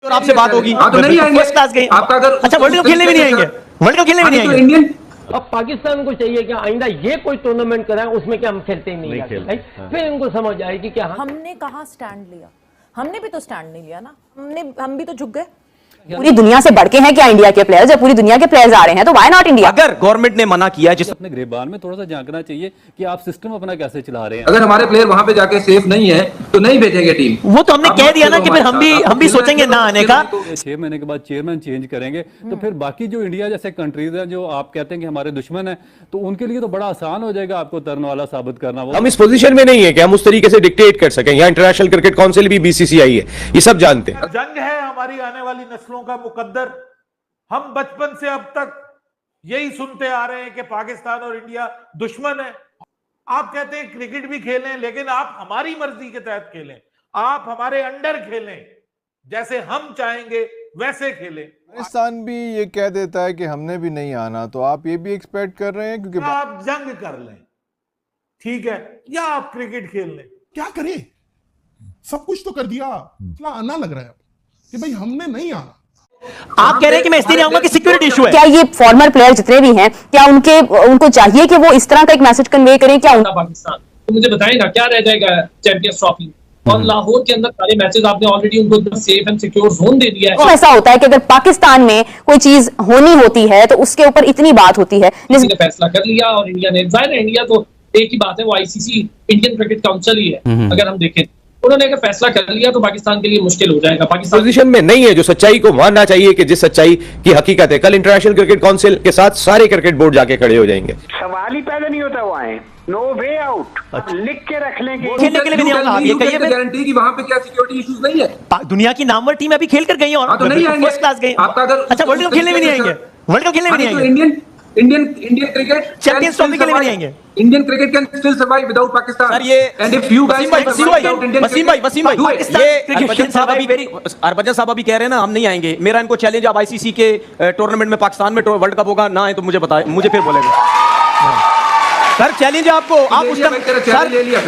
और आपसे बात होगी तो नहीं आएंगे फर्स्ट क्लास गए आपका अगर अच्छा वर्ल्ड कप खेलने भी नहीं आएंगे वर्ल्ड कप खेलने भी नहीं आएंगे इंडियन अब पाकिस्तान को चाहिए कि आइंदा ये कोई टूर्नामेंट कराएं उसमें क्या हम खेलते ही नहीं आते, फिर इनको समझ आएगी कि हमने कहाँ स्टैंड लिया, हमने भी तो स्टैंड नहीं लिया ना, हम भी तो झुक गए। पूरी दुनिया से बढ़ के हैं क्या इंडिया के प्लेयर्स? जब पूरी दुनिया के प्लेयर्स आ रहे हैं तो व्हाई नॉट इंडिया? अगर गवर्नमेंट ने मना किया जिस अपने गिरबान में थोड़ा सा झांकना चाहिए कि आप सिस्टम अपना कैसे चला रहे हैं। अगर हमारे प्लेयर वहां पे जाके सेफ नहीं है तो नहीं भेजेंगे टीम। वो तो हमने कह दिया ना कि फिर हम भी सोचेंगे ना आने का। 6 महीने के बाद चेयरमैन चेंज करेंगे तो फिर बाकी जो इंडिया जैसे कंट्रीज हैं जो आप कहते हैं कि हमारे दुश्मन है, तो उनके लिए तो बड़ा आसान हो जाएगा आपको तरन वाला साबित करना। हम इस पोजीशन में नहीं है कि हम उस तरीके से डिक्टेट कर सकें। यहाँ इंटरनेशनल क्रिकेट काउंसिल भी बीसीसीआई है, ये सब जानते हैं। जंग है हमारी आने वाली नस्लों का मुकद्दर। हम बचपन से अब तक यही सुनते आ रहे हैं कि पाकिस्तान और इंडिया दुश्मन है। आप कहते हैं क्रिकेट भी खेलें, लेकिन आप हमारी मर्जी के तहत खेलें, आप हमारे अंडर खेलें, जैसे हम चाहेंगे वैसे खेलें। पाकिस्तान भी ये कह देता है कि हमने भी नहीं आना, तो आप ये भी एक्सपेक्ट कर रहे हैं क्योंकि आप जंग कर लें, ठीक है, या आप क्रिकेट खेल लें। क्या करें? सब कुछ तो कर दिया, इतना आना लग रहा है कि भाई हमने नहीं आना। आप कह रहे हैं कि मैं इसलिए नहीं आऊंगा कि सिक्योरिटी इशू है। क्या ये फॉर्मर प्लेयर जितने भी हैं, क्या उनको चाहिए कि वो इस तरह का एक मैसेज कन्वे करें? क्या पाकिस्तान तो मुझे बताएं ना क्या रह जाएगा चैंपियंस ट्रॉफी? और लाहौर के अंदर सारे मैचेस आपने ऑलरेडी उनको सेफ एंड सिक्योर जोन दे दिया है। तो ऐसा होता है कि अगर पाकिस्तान में कोई चीज होनी होती है तो उसके ऊपर इतनी बात होती है। किसी ने फैसला कर लिया और इंडिया ने, जाहिर है इंडिया तो एक ही बात है, वो आईसीसी इंडियन क्रिकेट काउंसिल ही है। अगर हम देखें उन्होंने अगर फैसला कर लिया तो पाकिस्तान के लिए मुश्किल हो जाएगा। पाकिस्तान पोजीशन में नहीं है जो सच्चाई को मानना चाहिए कि जिस सच्चाई की हकीकत है। कल इंटरनेशनल क्रिकेट काउंसिल के साथ सारे क्रिकेट बोर्ड जाके खड़े हो जाएंगे। सवाल ही पैदा नहीं होता वो आए, नो वे आउट लिख के रख लेंगे। खेलने के लिए भी नहीं आऊंगा। ये कहिए गारंटी कि वहां पे क्या सिक्योरिटी इश्यूज नहीं है। दुनिया की नामवर टीम अभी खेल कर गई और तो नहीं आएंगे फर्स्ट क्लास गई। आपका अगर अच्छा वर्ल्ड कप खेलने भी नहीं आएंगे, वर्ल्ड कप खेलने भी नहीं आएंगे, इंडियन क्रिकेट चैंपियंस ट्रॉफी के लिए नहीं आएंगे। Indian cricket can still survive without Pakistan. Sir ये and if you guys Wasim भाई हरभजन साहब अभी कह रहे हैं ना हम नहीं आएंगे। मेरा इनको चैलेंज, आप आईसीसी के टूर्नामेंट में पाकिस्तान में वर्ल्ड कप होगा ना आए तो मुझे बताएं, मुझे फिर बोलेगा। सर चैलेंज आपको, आप उस टाइम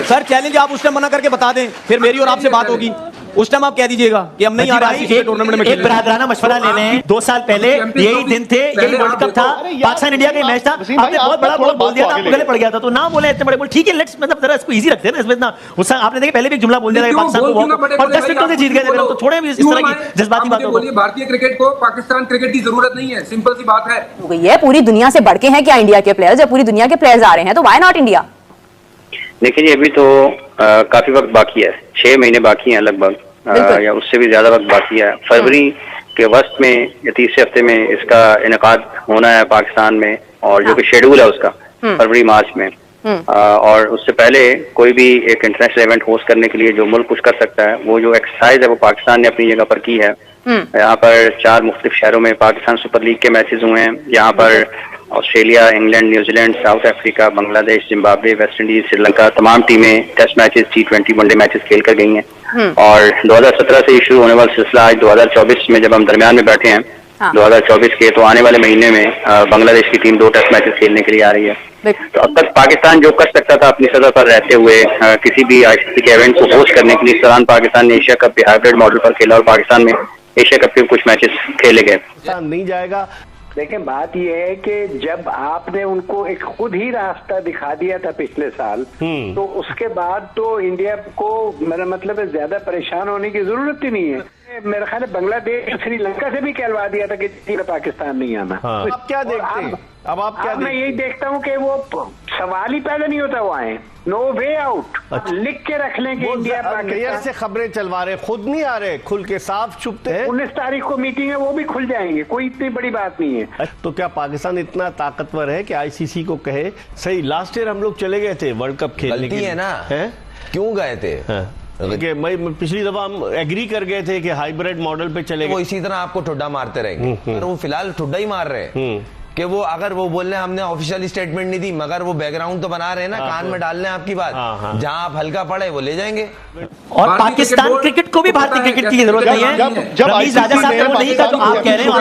सर चैलेंज आप उस टाइम मना करके बता दें, फिर मेरी और आपसे बात होगी। उस टाइम आप कह दीजिएगा कि हम नहीं आ रहे हैं टूर्नामेंट में। एक बरादराना मशवरा ले लें, 2 साल पहले यही दिन थे, यही वर्ल्ड कप था, पाकिस्तान इंडिया का मैच था, आपने बहुत बड़ा बोल दिया था, आपको गले पड़ गया था, तो ना बोले इतने बड़े बोल। ठीक है लेट्स मतलब जरा इसको इजी रखते हैं ना, इसमें इतना उससे आपने देखा पहले भी एक जुमला बोल दिया था पाकिस्तान को और 10 विकेटों से जीत गए थे, तो छोड़े भी इस तरह की जज्बाती बातों को। भारतीय क्रिकेट को पाकिस्तान क्रिकेट की जरूरत नहीं है, सिंपल सी बात है। हो गई है, पूरी दुनिया से बढ़ के हैं क्या इंडिया के प्लेयर्स? जब पूरी दुनिया के प्लेयर्स आ रहे हैं तो व्हाई नॉट इंडिया? देखिए अभी तो काफी वक्त बाकी है, 6 महीने बाकी हैं लगभग, या उससे भी ज्यादा वक्त बाकी है। फरवरी के वस्त में या तीसरे हफ्ते में इसका इनेकाद होना है पाकिस्तान में, और जो कि शेड्यूल है उसका फरवरी मार्च में। और उससे पहले कोई भी एक इंटरनेशनल इवेंट होस्ट करने के लिए जो मुल्क कुछ कर सकता है, वो जो एक्सरसाइज है वो पाकिस्तान ने अपनी जगह पर की है। यहाँ पर 4 मुख्तलिफ शहरों में पाकिस्तान सुपर लीग के मैचेस हुए हैं। यहाँ पर Australia, England, New Zealand, south Africa, Bangladesh, Zimbabwe, West Indies, Sri Lanka तमाम टीमें test matches, T20 one day matches खेल कर गई हैं। और 2017 से शुरू होने वाला सिलसिला आज 2024 में जब हम दरमियान में बैठे हैं 2024 के, तो आने वाले महीने में बांग्लादेश की टीम 2 टेस्ट मैचेस खेलने के लिए आ रही है। तो अब तक पाकिस्तान जो कर सकता था अपनी सतह पर रहते हुए किसी भी आईसीसी के इवेंट को होस्ट करने के लिए, इस दौरान पाकिस्तान ने एशिया कप के हाइब्रिड मॉडल पर खेला और पाकिस्तान में एशिया कप के कुछ मैचेस खेले गए। नहीं जाएगा। देखें बात यह है कि जब आपने उनको एक खुद ही रास्ता दिखा दिया था पिछले साल, तो उसके बाद तो इंडिया को मेरा मतलब है ज्यादा परेशान होने की जरूरत ही नहीं है। मेरा ख्याल है बांग्लादेश, श्रीलंका से भी कहलवा दिया था कि पाकिस्तान नहीं आना। तो आप क्या देखते हैं? अब आप क्या? मैं यही देखता हूँ कि वो सवाल ही पैदा नहीं होता, वो आए नो वे आउट लिख के रख लें कि इंडिया पाकिस्तान से खबरें चलवा रहे, खुद नहीं आ रहे, खुल के साफ छुपते हैं। 19 तारीख को मीटिंग है, वो भी खुल जाएंगे, कोई इतनी बड़ी बात नहीं है। तो क्या पाकिस्तान इतना ताकतवर है कि आईसीसी को कहे? सही लास्ट ईयर हम लोग चले गए थे वर्ल्ड कप खेलने के लिए, है ना? क्यों गए थे? पिछली दफा हम एग्री कर गए थे कि हाइब्रिड मॉडल पे चले गए। वो इसी तरह आपको ठुड्डा मारते रहेंगे, पर वो फिलहाल ठुड्डा ही मार रहे हैं कि वो अगर वो बोल रहे हैं हमने ऑफिशियल स्टेटमेंट नहीं दी, मगर वो बैकग्राउंड तो बना रहे हैं ना, कान में डाल रहे हैं आपकी बात, जहां आप हल्का पड़े वो ले जाएंगे। और पाकिस्तान क्रिकेट को भी भारतीय क्रिकेट की जरूरत नहीं है। जब रमीज राजा साहब ने वो नहीं कहा तो आप कह रहे हैं।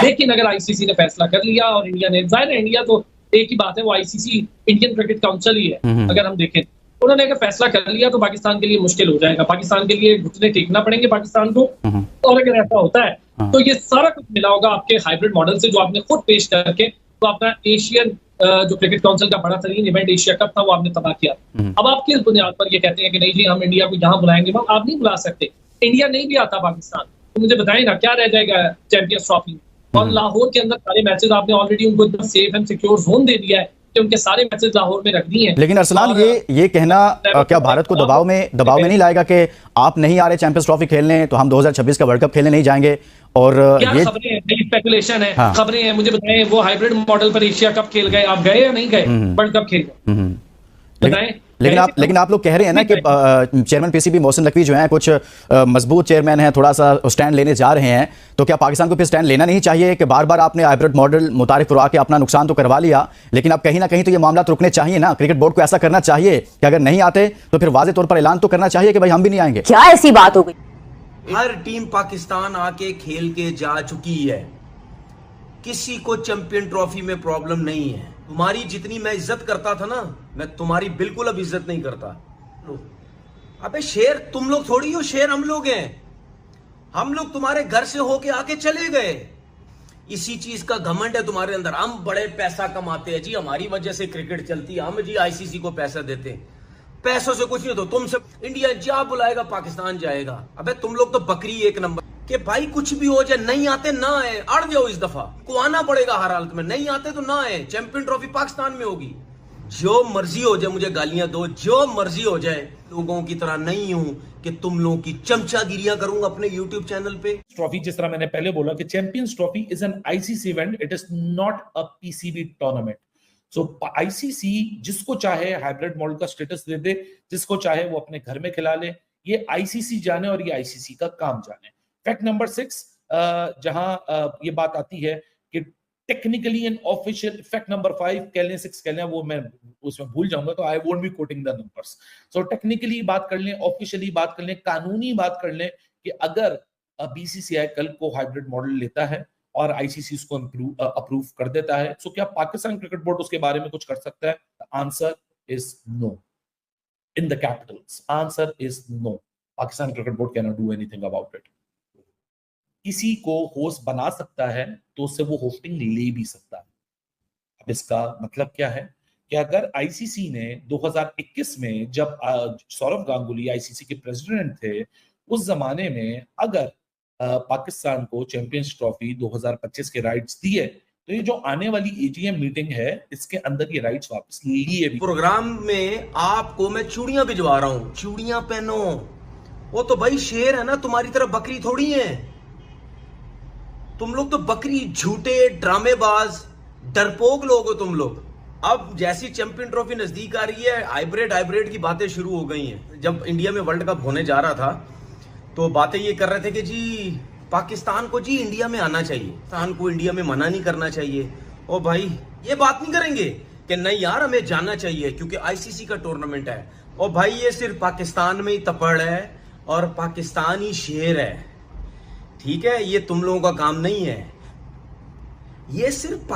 लेकिन अगर आईसीसी ने फैसला कर लिया और इंडिया ने, जाहिर है इंडिया तो एक ही बात है, वो आईसीसी इंडियन क्रिकेट काउंसिल ही है। अगर हम देखें उन्होंने अगर फैसला कर लिया तो पाकिस्तान के लिए मुश्किल हो जाएगा, पाकिस्तान के लिए घुटने टेकना पड़ेंगे पाकिस्तान को। और अगर ऐसा होता है तो ये सारा कुछ मिला होगा आपके हाइब्रिड मॉडल से जो आपने खुद पेश करके तो अपना एशियन जो क्रिकेट काउंसिल का बड़ा तरीन इवेंट एशिया कप था वो आपने तबाह किया। अब आप किस बुनियाद पर ये कहते हैं कि नहीं जी हम इंडिया को यहाँ बुलाएंगे? आप नहीं बुला सकते, इंडिया नहीं भी आता पाकिस्तान, तो मुझे बताएं ना क्या रह जाएगा चैंपियंस ट्रॉफी में? और लाहौर के अंदर सारे मैचेस आपने ऑलरेडी उनको इतना सेफ एंड सिक्योर जोन दे दिया है कि उनके सारे मैचेस लाहौर में रख दिए हैं। लेकिन अरसलान ये कहना क्या भारत को दबाव में नहीं लाएगा कि आप नहीं आ रहे चैंपियंस ट्रॉफी खेलने तो हम 2026 का वर्ल्ड कप खेलने नहीं जाएंगे? और ये खबरें हैं, स्पेकुलेशन है, हाँ। खबरें हैं, मुझे बताएं वो हाइब्रिड मॉडल पर एशिया कप खेल गए, आप गए या नहीं गए? वर्ल्ड कप खेल गए बताएं। लेकिन आप लोग कह रहे हैं ना कि चेयरमैन पीसीबी मोहसिन नकवी जो हैं कुछ मजबूत चेयरमैन हैं, थोड़ा सा स्टैंड लेने जा रहे हैं, तो क्या पाकिस्तान को फिर स्टैंड लेना नहीं चाहिए कि बार बार आपने हाइब्रिड मॉडल मुतारिफ करवा के अपना नुकसान तो करवा लिया, लेकिन अब कहीं ना कहीं तो ये मामला रुकने चाहिए ना? क्रिकेट बोर्ड को ऐसा करना चाहिए कि अगर नहीं आते तो फिर वाज़ेह तौर पर ऐलान तो करना चाहिए कि भाई हम भी नहीं आएंगे। क्या ऐसी बात हो गई? हर टीम पाकिस्तान आके खेल के जा चुकी है, किसी को चैंपियन ट्रॉफी में प्रॉब्लम नहीं है। तुम्हारी जितनी मैं इज्जत करता था ना, मैं तुम्हारी बिल्कुल अब इज्जत नहीं करता। अबे शेर तुम लोग थोड़ी हो, शेर हम लोग हैं। हम लोग तुम्हारे घर से होके आके चले गए, इसी चीज का घमंड है तुम्हारे अंदर। हम बड़े पैसा कमाते हैं जी, हमारी वजह से क्रिकेट चलती है, हम जी आईसीसी को पैसा देते हैं। पैसों से कुछ नहीं होता, तुमसे इंडिया जा बुलाएगा पाकिस्तान जाएगा। अबे तुम लोग तो बकरी एक नंबर कि भाई कुछ भी हो जाए, नहीं आते ना आए, अड़ जाओ इस दफा को आना पड़ेगा हर हालत में, नहीं आते तो ना आए। चैंपियन ट्रॉफी पाकिस्तान में होगी, जो मर्जी हो जाए, मुझे गालियां दो, जो मर्जी हो जाए, लोगों की तरह नहीं हूं कि तुम लोगों की चमचागिरियां करूंगा अपने यूट्यूब चैनल पे। ट्रॉफी जिस तरह मैंने पहले बोला कि champions trophy is an ICC event, it is not a PCB tournament. So ICC जिसको चाहे हाइब्रिड मॉडल का स्टेटस दे दे, जिसको चाहे वो अपने घर में खिला ले, ये आईसीसी जाने और ये आईसीसी का काम जाने। फैक्ट नंबर 6 जहां ये बात आती है कि technically and official, fact number 5 कह लें 6 कह लें, वो मैं उसमें भूल जाऊंगा तो I won't be coating the numbers. So technically बात कर लें, ऑफिशियली बात कर लें, कानूनी बात कर लें कि अगर बीसीसीआई कल को हाइब्रिड मॉडल लेता है और आईसीसी उसको अप्रूव कर देता है, सो क्या पाकिस्तान क्रिकेट बोर्ड उसके बारे में कुछ कर सकता है? Answer is no. In the capitals answer is no. Pakistan cricket board can not do anything about it. किसी को होस्ट बना सकता है तो उससे वो होस्टिंग ले भी सकता है। अब इसका मतलब क्या है कि अगर आईसीसी ने 2021 में जब सौरव गांगुली आईसीसी के प्रेसिडेंट थे, उस जमाने में अगर पाकिस्तान को चैंपियंस ट्रॉफी 2025 के राइट्स दिए, तो ये जो आने वाली एजीएम मीटिंग है इसके अंदर ये राइट्स वापस लिए भी। प्रोग्राम में आपको मैं चूड़ियां भिजवा रहा हूं, चूड़ियां पहनो। वो तो भाई शेर है ना, तुम्हारी तरह बकरी थोड़ी है। तुम लोग तो बकरी, झूठे, ड्रामेबाज, डरपोक लोग हो तुम लोग। अब जैसी चैंपियन ट्रॉफी नजदीक आ रही है, हाइब्रिड की बातें शुरू हो गई हैं। जब इंडिया में वर्ल्ड कप होने जा रहा था तो बातें ये कर रहे थे कि जी पाकिस्तान को जी इंडिया में आना चाहिए, पाकिस्तान को इंडिया में मना नहीं करना चाहिए। ओ भाई ये बात नहीं करेंगे कि नहीं यार हमें जाना चाहिए क्योंकि आईसीसी का टूर्नामेंट है। ओ भाई ये सिर्फ पाकिस्तान में ही तपड़ है और पाकिस्तान ही शेर है, ठीक है? ये तुम लोगों का काम नहीं है, ये सिर्फ